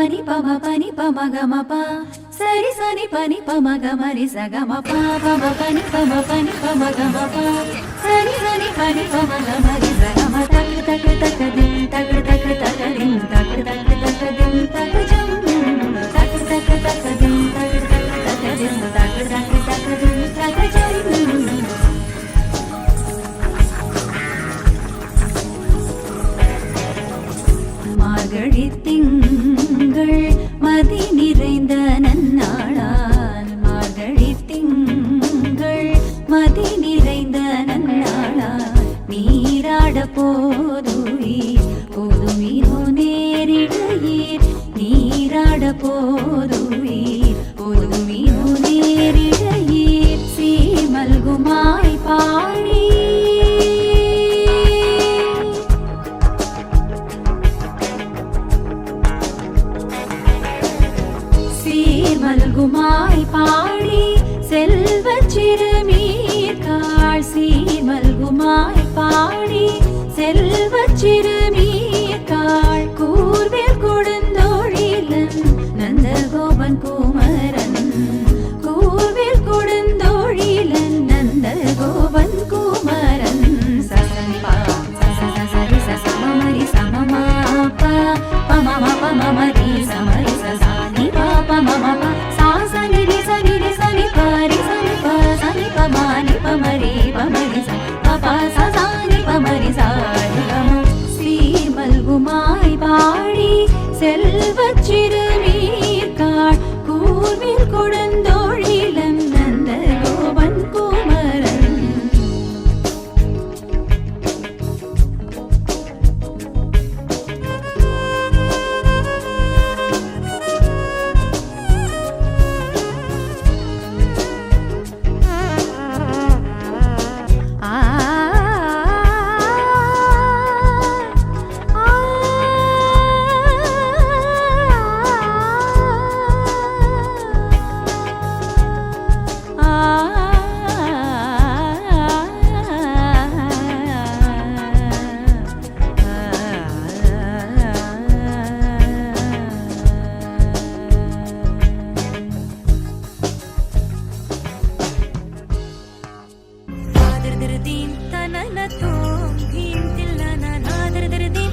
pani pama pani pama gama pa sari sani pani pama gama ri sa gama pa pama pani pama gama pa sari sani pani pama gama ri sa gama tak tak tak din tak tak tak din tak tak tak din tak jam tak tak tak din tak tak tak din tak tak tak din tak jam மார்கழி திங்கள் மதி நிறைந்த நன்னாளால் மார்கழி திங்கள் மதி நிறைந்த நன்னாளால் நீராட போதுவீர் போதுமீனோ நேரிடையீர் நீராட போதுவீர் போதுமீனோ நேரிடையீர் சீமல்குமாய் பாடி மல்குமாய் பாடி செல்வச் சிறுமீர்காள் சீமல்குமாய் பாடி செல்வச் சிறுமீர்காள் கூர்வேல் கொடுந்தோழிலன் நந்தகோபன் குமரன் கூர்வேல் கொடுந்தோழிலன் நந்தகோபன் குமரன் சசனிபா சசரி சமமரி சமமாபா பமம பமமரி சமரி சசானி பமம சா சனி ரி சனி ரி சனி பரி சனி ப சனி பமனி பமரி பமரி ச பப சசானி பமரி சாரி கம சீமல்குமாய் பாடி செல்வச் சிறுமீர்காள் கூர்வேல் கொடுந்தோழிலன் Nandagopan Kumaran Din tanana tom din tillana nader din